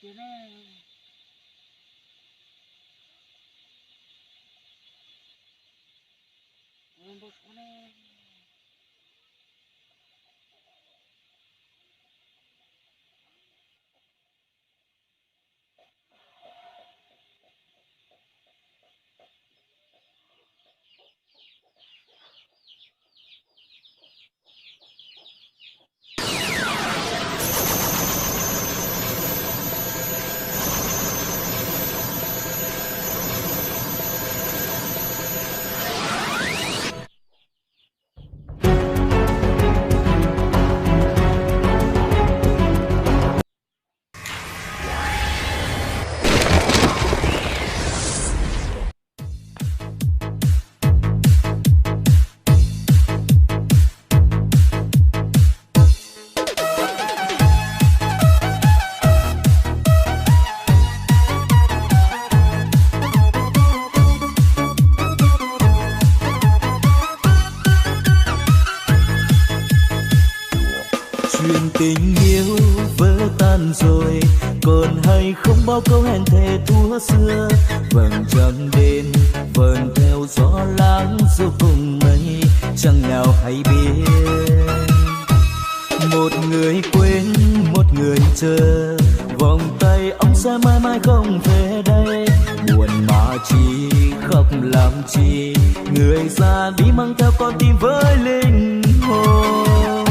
thì này em bố số này chuyện tình yêu vỡ tan rồi, còn hay không bao câu hẹn thề thua xưa. Vầng trăng đến vờn theo gió lãng du cùng mây, chẳng nào hay biết. Một người quên một người chờ, vòng tay ông sẽ mãi mãi không về đây. Buồn mà chi khóc làm chi, người ra đi mang theo con tim với linh hồn.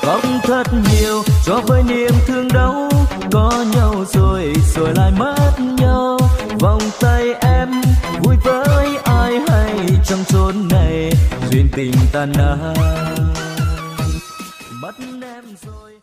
Khóc thật nhiều cho với niềm thương đau, có nhau rồi rồi lại mất nhau. Vòng tay em vui với ai hay trong chốn này duyên tình tan nát mất em rồi.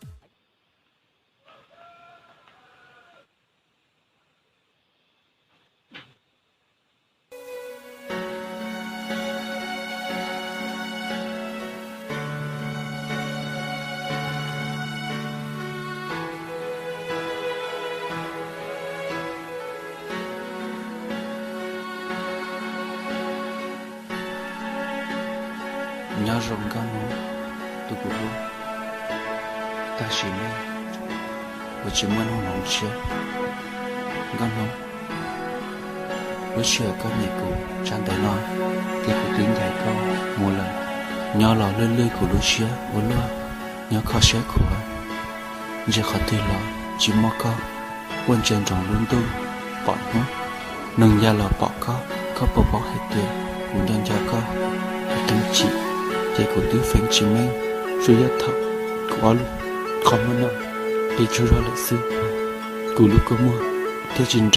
nhớ rồng cao mũ tôi cũng vui ta chỉ nên và chỉ muốn hôn hồng chưa ngon không lúc chưa có nhẹ cụ trang tay nói thì cụ tiếng dài câu một lần nhớ lò lươn lươn của lúc chưa một lúc nhớ khó xé của giờ khó tùy lò chỉ mò co quên chân trọng luôn tôi bỏ nó nâng ra lò bỏ có bỏ hết tiền muốn đang cho co tính chị vậy của đứa phèn chỉ men suy giác thật quá luôn không muốn đâu đi cho ra lịch sử của lúc có mua theo trình